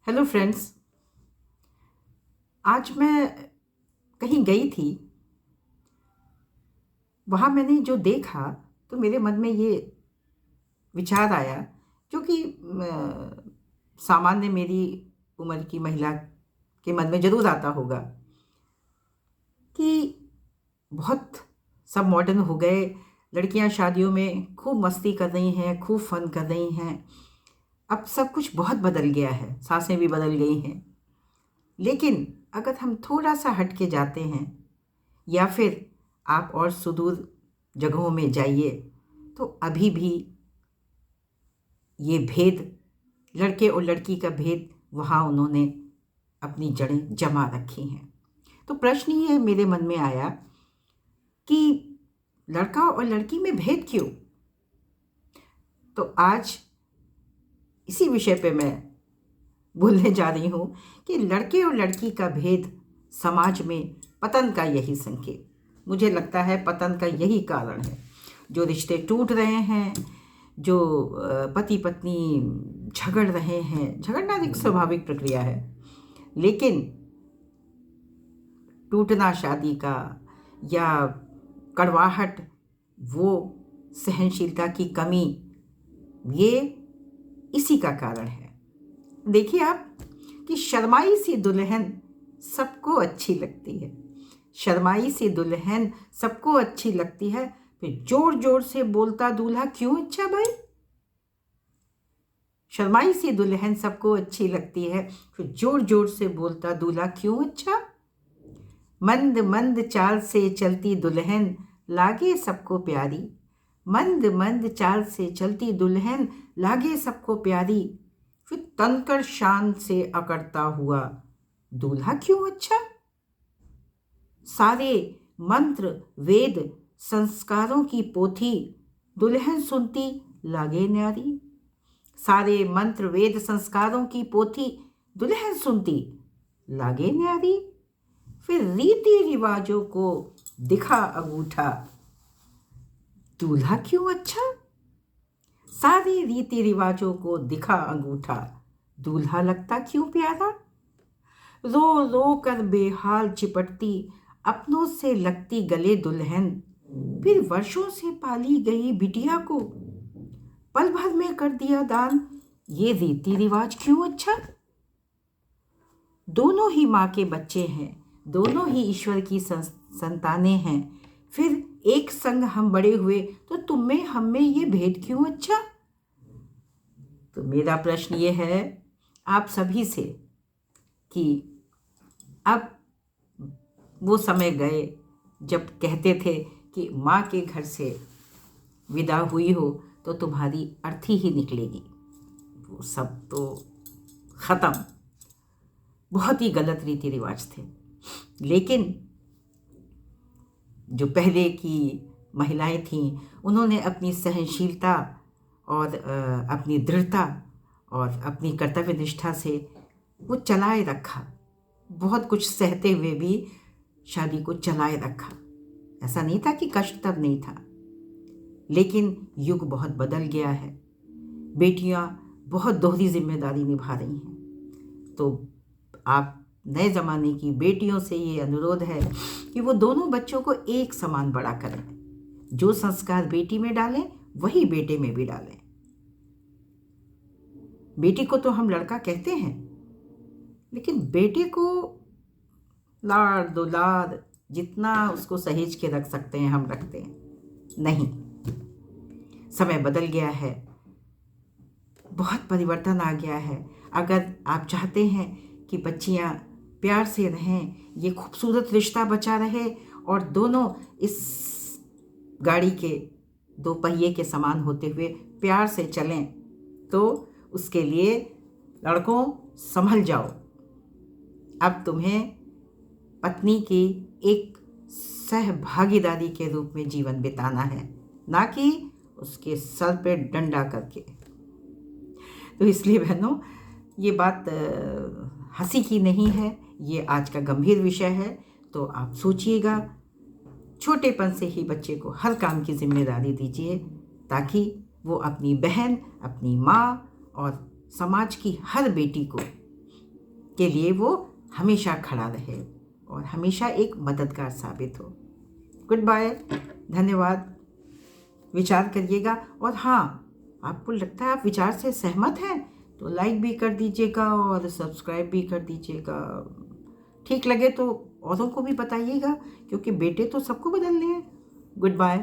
Hello friends. आज मैं कहीं गई थी। वहाँ मैंने जो देखा तो मेरे मन में ये विचार आया, जो कि सामान्य मेरी उम्र की महिला के मन में ज़रूर आता होगा कि बहुत सब मॉडर्न हो गए। लड़कियां शादियों में खूब मस्ती कर रही हैं, खूब फन कर रही हैं। अब सब कुछ बहुत बदल गया है, सासें भी बदल गई हैं। लेकिन अगर हम थोड़ा सा हट के जाते हैं या फिर आप और सुदूर जगहों में जाइए तो अभी भी ये भेद, लड़के और लड़की का भेद, वहाँ उन्होंने अपनी जड़ें जमा रखी हैं। तो प्रश्न ये मेरे मन में आया कि लड़का और लड़की में भेद क्यों। तो आज इसी विषय पे मैं बोलने जा रही हूँ कि लड़के और लड़की का भेद समाज में पतन का यही संकेत, मुझे लगता है पतन का यही कारण है। जो रिश्ते टूट रहे हैं, जो पति पत्नी झगड़ रहे हैं, झगड़ना एक स्वाभाविक प्रक्रिया है, लेकिन टूटना शादी का या कड़वाहट, वो सहनशीलता की कमी, ये इसी का कारण है। देखिए आप कि शर्माई सी दुल्हन सबको अच्छी लगती है। शर्माई सी दुल्हन सबको अच्छी लगती है, फिर जोर जोर से बोलता दूल्हा क्यों अच्छा भाई। शर्माई सी दुल्हन सबको अच्छी लगती है, फिर जोर जोर से बोलता दूल्हा क्यों अच्छा। मंद मंद चाल से चलती दुल्हन लागे सबको प्यारी। मंद मंद चाल से चलती दुल्हन लागे सबको प्यारी, फिर तनकर शान से अकड़ता हुआ दूल्हा क्यों अच्छा। सारे मंत्र वेद संस्कारों की पोथी दुल्हन सुनती लागे न्यारी। सारे मंत्र वेद संस्कारों की पोथी दुल्हन सुनती लागे न्यारी, फिर रीति रिवाजों को दिखा अंगूठा दूल्हा क्यों अच्छा। सारे रीति रिवाजों को दिखा अंगूठा दूल्हा लगता क्यों प्यारा। रो रो कर बेहाल चिपटती अपनों से लगती गले दुल्हन, फिर वर्षों से पाली गई बिटिया को पल भर में कर दिया दान, ये रीति रिवाज क्यों अच्छा। दोनों ही माँ के बच्चे हैं, दोनों ही ईश्वर की संतानें हैं, फिर एक संग हम बड़े हुए तो तुम में हम में ये भेद क्यों अच्छा। तो मेरा प्रश्न ये है आप सभी से कि अब वो समय गए जब कहते थे कि माँ के घर से विदा हुई हो तो तुम्हारी अर्थी ही निकलेगी। वो सब तो ख़त्म, बहुत ही गलत रीति रिवाज थे। लेकिन जो पहले की महिलाएं थीं, उन्होंने अपनी सहनशीलता और अपनी दृढ़ता और अपनी कर्तव्य निष्ठा से वो चलाए रखा। बहुत कुछ सहते हुए भी शादी को चलाए रखा। ऐसा नहीं था कि कष्ट तब नहीं था, लेकिन युग बहुत बदल गया है। बेटियां बहुत दोहरी जिम्मेदारी निभा रही हैं। तो आप नए ज़माने की बेटियों से ये अनुरोध है कि वो दोनों बच्चों को एक समान बड़ा करें। जो संस्कार बेटी में डालें वही बेटे में भी डालें। बेटी को तो हम लड़का कहते हैं, लेकिन बेटे को लाड़ दुलार जितना उसको सहेज के रख सकते हैं हम रखते हैं। नहीं, समय बदल गया है, बहुत परिवर्तन आ गया है। अगर आप चाहते हैं कि बच्चियां प्यार से रहें, ये खूबसूरत रिश्ता बचा रहे और दोनों इस गाड़ी के दो पहिए के समान होते हुए प्यार से चलें, तो उसके लिए लड़कों संभल जाओ। अब तुम्हें पत्नी की एक सहभागीदारी के रूप में जीवन बिताना है, ना कि उसके सर पे डंडा करके। तो इसलिए बहनों, ये बात हंसी की नहीं है, ये आज का गंभीर विषय है। तो आप सोचिएगा, छोटेपन से ही बच्चे को हर काम की जिम्मेदारी दीजिए, ताकि वो अपनी बहन, अपनी माँ और समाज की हर बेटी को के लिए वो हमेशा खड़ा रहे और हमेशा एक मददगार साबित हो। गुड बाय, धन्यवाद। विचार करिएगा, और हाँ, आपको लगता है आप विचार से सहमत हैं तो लाइक भी कर दीजिएगा और सब्सक्राइब भी कर दीजिएगा। ठीक लगे तो औरों को भी बताइएगा, क्योंकि बेटे तो सबको बदलने हैं। Good bye.